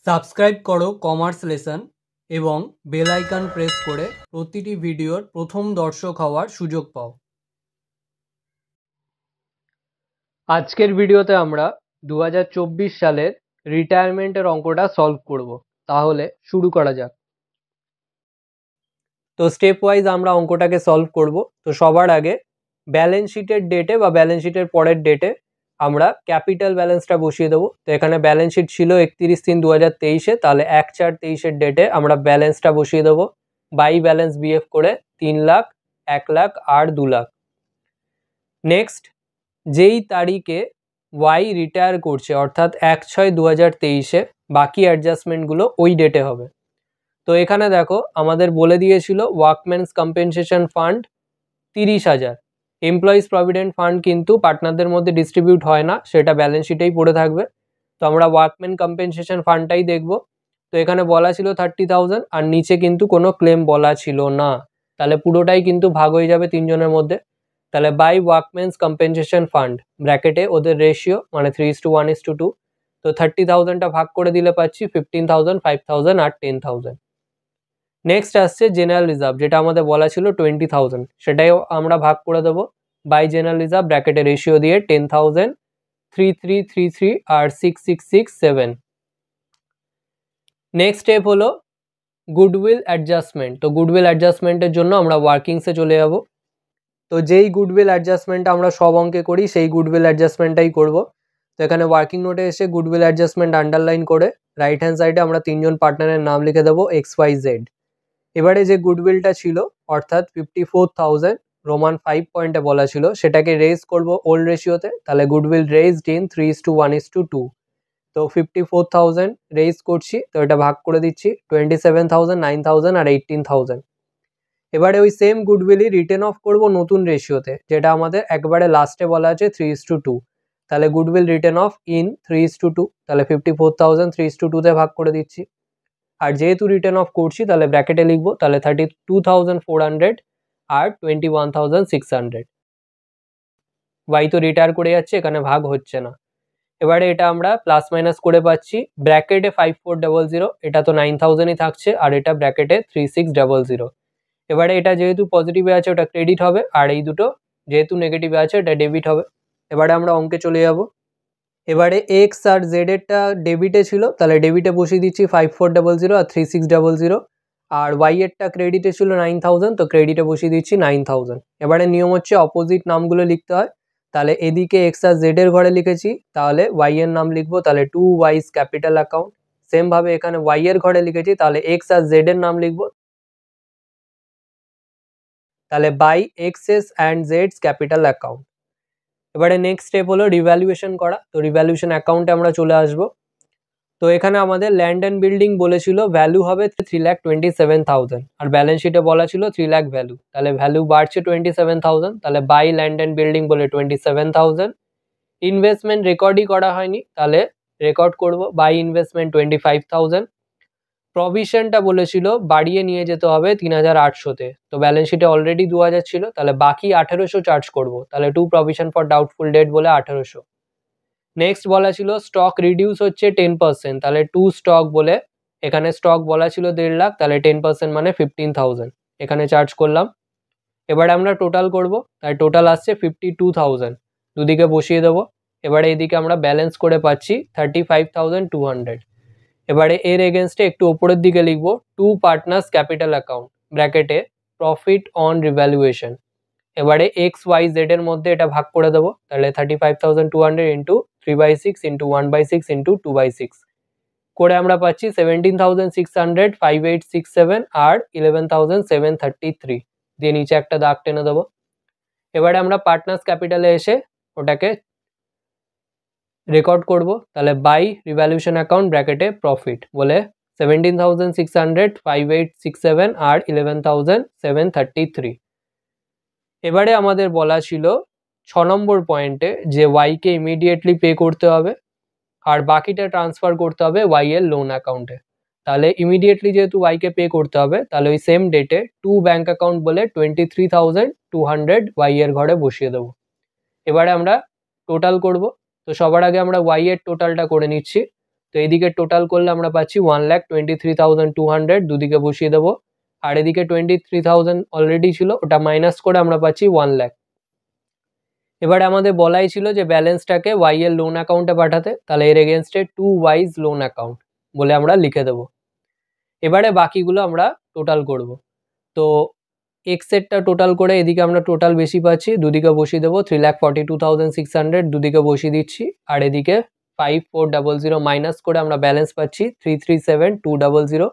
Subscribe করো commerce lesson এবং bell icon press করে প্রতিটি ভিডিওর প্রথম দর্শক হওয়ার সুযোগ পাও। আজকের ভিডিওতে আমরা 2024 সালের রিটায়ারমেন্টের অঙ্কটা সলভ করব। তাহলে শুরু করা যাক। তো স্টেপ ওয়াইজ আমরা অঙ্কটাকে সলভ করব। তো সবার আগে ব্যালেন্স শিটের ডেটে বা ব্যালেন্স শিটের পরের ডেটে আমরা ক্যাপিটাল ব্যালেন্সটা বসিয়ে দেবো। তো এখানে ব্যালেন্স শিট ছিল 31/3/2023, তাহলে 1/4/23 ডেটে আমরা ব্যালেন্সটা বসিয়ে দেবো বাই ব্যালেন্স বিএফ করে 3 লাখ, 1 লাখ আর 2 লাখ। নেক্সট, যেই তারিখে ওয়াই রিটায়ার করছে অর্থাৎ 1/6/2023 বাকি অ্যাডজাস্টমেন্টগুলো ওই ডেটে হবে। তো এখানে দেখো আমাদের বলে দিয়েছিল workman's compensation fund 30,000। Employees provident fund কিন্তু পার্টনারদের মধ্যে ডিস্ট্রিবিউট হয় না, সেটা ব্যালেন্স শিটেই পড়ে থাকবে। তো আমরা ওয়ার্কম্যান কম্পেনসেশন ফান্ডটাই দেখব। তো এখানে বলা ছিল 30,000 আর নিচে কিন্তু কোনো ক্লেম বলা ছিল না, তাহলে পুরোটাই কিন্তু ভাগ হয়ে যাবে তিনজনের মধ্যে। তাহলে বাই ওয়ার্কম্যানস কম্পেনসেশন ফান্ড ব্র্যাকেটে ওদের রেশিও মানে 3:1:2। তো 30,000টা ভাগ করে দিলে পাচ্ছি 15,000, 5,000 আর 10,000। নেক্সট আসছে জেনারেল রিজার্ভ, যেটা আমাদের বলা ছিল 20,000, সেটাই আমরা ভাগ করে দেবো বাই জেনারেল রিজার্ভ ব্র্যাকেটে রেশিও দিয়ে 10,000, 3,333 আর 6,667। নেক্সট স্টেপ হলো গুডউইল অ্যাডজাস্টমেন্ট। তো গুডউইল অ্যাডজাস্টমেন্টের জন্য আমরা ওয়ার্কিংসে চলে যাব। তো যেই গুডউইল অ্যাডজাস্টমেন্টটা আমরা সব অঙ্কে করি সেই গুডউইল অ্যাডজাস্টমেন্টটাই করব। তো এখানে ওয়ার্কিং নোটে এসে গুডউইল অ্যাডজাস্টমেন্ট আন্ডারলাইন করে রাইট হ্যান্ড সাইডে আমরা তিনজন পার্টনারের নাম লিখে দেবো XYZ। এবারে যে গুডউইলটা ছিল অর্থাৎ 54,000 রোমান 5 পয়েন্টে বলা ছিল, সেটাকে রেজ করব ওল্ড রেশিওতে। তাহলে গুডউইল রেজড ইন 3:1:2। তো 54,000 রেজ করছি, তো এটা ভাগ করে দিচ্ছি 27,000, 9,000 আর 18,000। এবারে ওই সেম গুডউইলই রিটেন অফ করব নতুন রেশিওতে, যেটা আমাদের একবারে লাস্টে বলা আছে 3:2। তাহলে গুডউইল রিটেন অফ ইন 3:2, তাহলে 54,000 3:2 ভাগ করে দিচ্ছি। আর যেহেতু রিটার্ন অফ করছি তাহলে ব্র্যাকেটে লিখবো, তাহলে 32,400 আর 21,600। ওয়াই তো রিটায়ার করে যাচ্ছে, এখানে ভাগ হচ্ছে না। এবারে এটা আমরা প্লাস মাইনাস করে পাচ্ছি ব্র্যাকেটে 5400, এটা তো 9,000ই থাকছে, আর এটা ব্র্যাকেটে 3600। এবারে এটা যেহেতু পজিটিভে আছে ওটা ক্রেডিট হবে, আর এই দুটো যেহেতু নেগেটিভে আছে এটা ডেবিট হবে। এবারে আমরা অঙ্কে চলে যাব। এবারে এক্স আর জেড এরটা ডেবিটে ছিল, তাহলে ডেবিটে বসিয়ে দিচ্ছি 5400 আর 3600। আর ওয়াই এরটা ক্রেডিটে ছিল 9,000, তো ক্রেডিটে বসিয়ে দিচ্ছি 9,000। এবারে নিয়ম হচ্ছে অপোজিট নামগুলো লিখতে হয়। তাহলে এদিকে এক্স আর জেড এর ঘরে লিখেছি, তাহলে ওয়াই এর নাম লিখবো, তাহলে 2 ওয়াইস ক্যাপিটাল অ্যাকাউন্ট। সেম ভাবে এখানে ওয়াই এর ঘরে লিখেছি, তাহলে এক্স আর জেড এর নাম লিখবো, তাহলে বাই এক্সএস অ্যান্ড জেডস ক্যাপিটাল অ্যাকাউন্ট। এবারে নেক্সট স্টেপ হলো রিভ্যালুয়েশন করা। তো রিভ্যালুয়েশন অ্যাকাউন্টে আমরা চলে আসবো। তো এখানে আমাদের ল্যান্ড অ্যান্ড বিল্ডিং বলেছিল ভ্যালু হবে 3,27,000 আর ব্যালেন্স শিটে বলা ছিল 3 লাখ ভ্যালু, তাহলে ভ্যালু বাড়ছে 27,000, তাহলে বাই ল্যান্ড অ্যান্ড বিল্ডিং বলে 27,000। ইনভেস্টমেন্ট রেকর্ডই করা হয়নি, তাহলে রেকর্ড করব বাই ইনভেস্টমেন্ট 25,000। প্রভিশনটা বলেছিল বাড়িয়ে নিয়ে যেতে হবে 3,800-তে, তো ব্যালেন্স শিটে অলরেডি 2,000 ছিল, তাহলে বাকি 1,800 চার্জ করব, তাহলে to provision for doubtful debt বলে 1,800। নেক্সট বলা ছিল স্টক রিডিউস হচ্ছে 10%, তাহলে টু স্টক বলে এখানে স্টক বলা ছিল 1.5 লাখ, তাহলে 10% মানে 15,000 এখানে চার্জ করলাম। এবারে আমরা টোটাল করব, তাই টোটাল আসছে 52,000, দুদিকে বসিয়ে দেবো। এবারে এদিকে আমরা ব্যালেন্স করে পাচ্ছি 35,200। এবারে এর এগেনস্টে একটু ওপরের দিকে লিখবো টু পার্টনার্স ক্যাপিটাল অ্যাকাউন্ট ব্র্যাকেটে প্রফিট অন রিভ্যালুয়েশন। এবারে এক্স ওয়াই জেড এর মধ্যে এটা ভাগ করে দেবো, তাহলে 35,200 ইন্টু 3/6 ইন্টু 1/6 ইন্টু 2/6 করে আমরা পাচ্ছি 17,600, 5,867 আর 11,733 দিয়ে নিচে একটা দাগ টেনে দেবো। এবারে আমরা পার্টনার্স ক্যাপিটালে এসে ওটাকে রেকর্ড করব, তাহলে বাই রিভ্যালুয়েশন অ্যাকাউন্ট ব্র্যাকেটে প্রফিট বলে 17,600, 5,867 আর 11,733। এবারে আমাদের বলা ছিল 6 নম্বর পয়েন্টে যে ওয়াইকে ইমিডিয়েটলি পে করতে হবে আর বাকিটা ট্রান্সফার করতে হবে ওয়াই এর লোন অ্যাকাউন্টে। তাহলে ইমিডিয়েটলি যেহেতু ওয়াইকে পে করতে হবে, তাহলে ওই সেম ডেটে টু ব্যাঙ্ক অ্যাকাউন্ট বলে 23,200 ওয়াই এর ঘরে বসিয়ে দেবো। এবারে আমরা টোটাল করব। তো সবার আগে আমরা ওয়াই এর টোটালটা করে নিচ্ছি, তো এদিকে টোটাল করলে আমরা পাচ্ছি 1,23,200, দুদিকে বসিয়ে দেবো। আর এদিকে 23,000 অলরেডি ছিল, ওটা মাইনাস করে আমরা পাচ্ছি 1 লাখ। এবারে আমাদের বলাই ছিল যে ব্যালেন্সটাকে ওয়াই এর লোন অ্যাকাউন্টে পাঠাতে, তাহলে এর এগেনস্টে টু ওয়াইজ লোন অ্যাকাউন্ট বলে আমরা লিখে দেবো। এবারে বাকিগুলো আমরা টোটাল করব। তো এক্সেরটা টোটাল করে এদিকে আমরা টোটাল বেশি পাচ্ছি, দুদিকে বসিয়ে দেবো 3,42,600, দুদিকে বসিয়ে দিচ্ছি। আর এদিকে 5,400 মাইনাস করে আমরা ব্যালেন্স পাচ্ছি 3,37,200।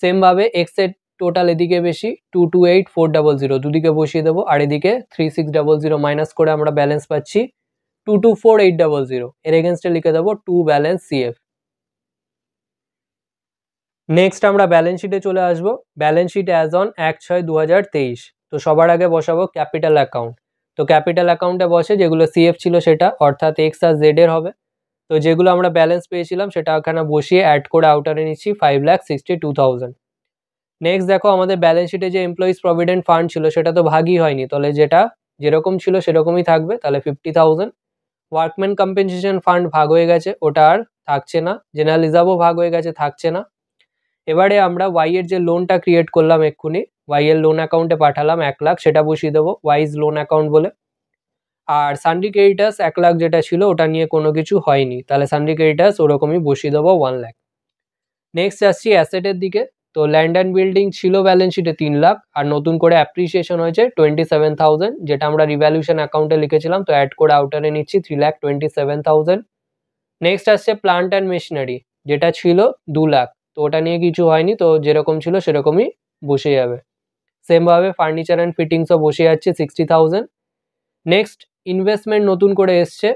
সেমভাবে এক্সের টোটাল এদিকে বেশি 2,28,400, দুদিকে বসিয়ে দেবো। আর এদিকে 3,600 মাইনাস করে আমরা ব্যালেন্স পাচ্ছি 2,24,800, এর এগেনস্টে লিখে দেবো টু ব্যালেন্স সিএফ। নেক্সট আমরা ব্যালেন্স শিটে চলে আসবো। Balance sheet as on 1/6/2023। তো সবার আগে বসাবো ক্যাপিটাল অ্যাকাউন্ট। তো ক্যাপিটাল অ্যাকাউন্টে বসে যেগুলো সিএফ ছিল সেটা, অর্থাৎ এক্স আর জেড এর হবে। তো যেগুলো আমরা ব্যালেন্স পেয়েছিলাম সেটা ওখানে বসিয়ে অ্যাড করে আউটারে নিচ্ছি 5,62,000। নেক্সট দেখো আমাদের ব্যালেন্স শিটে যে এমপ্লয়িজ প্রভিডেন্ট ফান্ড ছিল সেটা তো ভাগই হয়নি, তাহলে যেটা যেরকম ছিল সেরকমই থাকবে, তাহলে 50,000। ওয়ার্কম্যান কম্পেনসেশন ফান্ড ভাগ হয়ে গেছে, ওটা আর থাকছে না। জেনারেল রিজার্ভও ভাগ হয়ে গেছে, থাকছে না। এবারে আমরা ওয়াই এর যে লোনটা ক্রিয়েট করলাম এক্ষুনি, ওয়াই এর লোন অ্যাকাউন্টে পাঠালাম 1 লাখ, সেটা বসিয়ে দেবো ওয়াইজ লোন অ্যাকাউন্ট বলে। আর সানডি ক্রেডিটার্স 1 লাখ যেটা ছিল ওটা নিয়ে কোনো কিছু হয়নি, তাহলে সানডি ক্রেডিটার্স ওরকমই বসিয়ে দেবো 1 লাখ। নেক্সট আসছি অ্যাসেটের দিকে। তো ল্যান্ড অ্যান্ড বিল্ডিং ছিল ব্যালেন্স শিটে 3 লাখ, আর নতুন করে অ্যাপ্রিসিয়েশন হয়েছে 27,000, যেটা আমরা রিভ্যালুয়েশন অ্যাকাউন্টে লিখেছিলাম, তো অ্যাড করে আউটারে নিচ্ছি 3,27,000। নেক্সট আসছে প্লান্ট অ্যান্ড মেশিনারি, যেটা ছিল 2 লাখ, তো ওটা নিয়ে কিছু হয়নি, তো যেরকম ছিল সেরকমই বসে যাবে। সেমভাবে ফার্নিচার অ্যান্ড ফিটিংসও বসে যাচ্ছে 60,000। নেক্সট ইনভেস্টমেন্ট নতুন করে এসছে,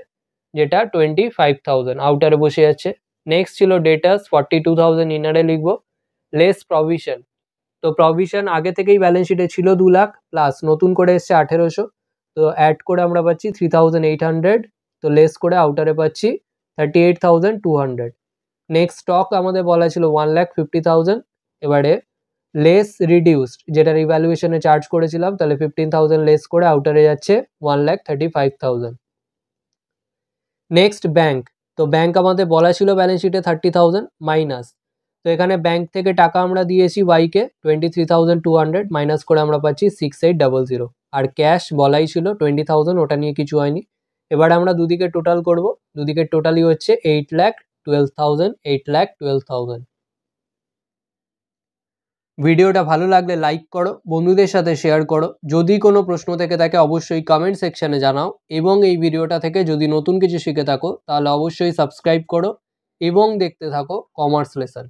যেটা 25,000 আউটারে বসে যাচ্ছে। নেক্সট ছিল ডেটাস 42,000, ইনারে লিখবো। লেস প্রভিশন, তো প্রভিশন আগে থেকেই ব্যালেন্স শিটে ছিল 2 লাখ, প্লাস নতুন করে এসছে 1,800, তো অ্যাড করে আমরা পাচ্ছি 3,800, তো লেস করে আউটারে পাচ্ছি 38,200। নেক্সট স্টক আমাদের বলা ছিল 1,50,000, এবারে লেস রিডিউসড যেটা রিভ্যালুয়েশনে চার্জ করেছিলাম, তাহলে 15,000 লেস করে আউটারে যাচ্ছে 1,35,000। নেক্সট ব্যাংক, তো ব্যাংক আমাদের বলা ছিল ব্যালেন্স শিটে 30,000 মাইনাস, তো এখানে ব্যাংক থেকে টাকা আমরা দিয়েছি ওয়াইকে 23,200, মাইনাস করে আমরা পাচ্ছি 6,800। আর ক্যাশ বলাই ছিল 20,000, ওটা নিয়ে কিছু হয়নি। এবার আমরা দুদিকে টোটাল করব, দুদিকে টোটালই হচ্ছে 8,12,000, 8,12,000। ভিডিওটা ভালো লাগলে লাইক করো, বন্ধুদের সাথে শেয়ার করো। যদি কোনো প্রশ্ন থেকে থাকে অবশ্যই কমেন্ট সেকশনে জানাও, এবং এই ভিডিওটা থেকে যদি নতুন কিছু শিখে থাকো তাহলে অবশ্যই সাবস্ক্রাইব করো এবং দেখতে থাকো কমার্স লেসন।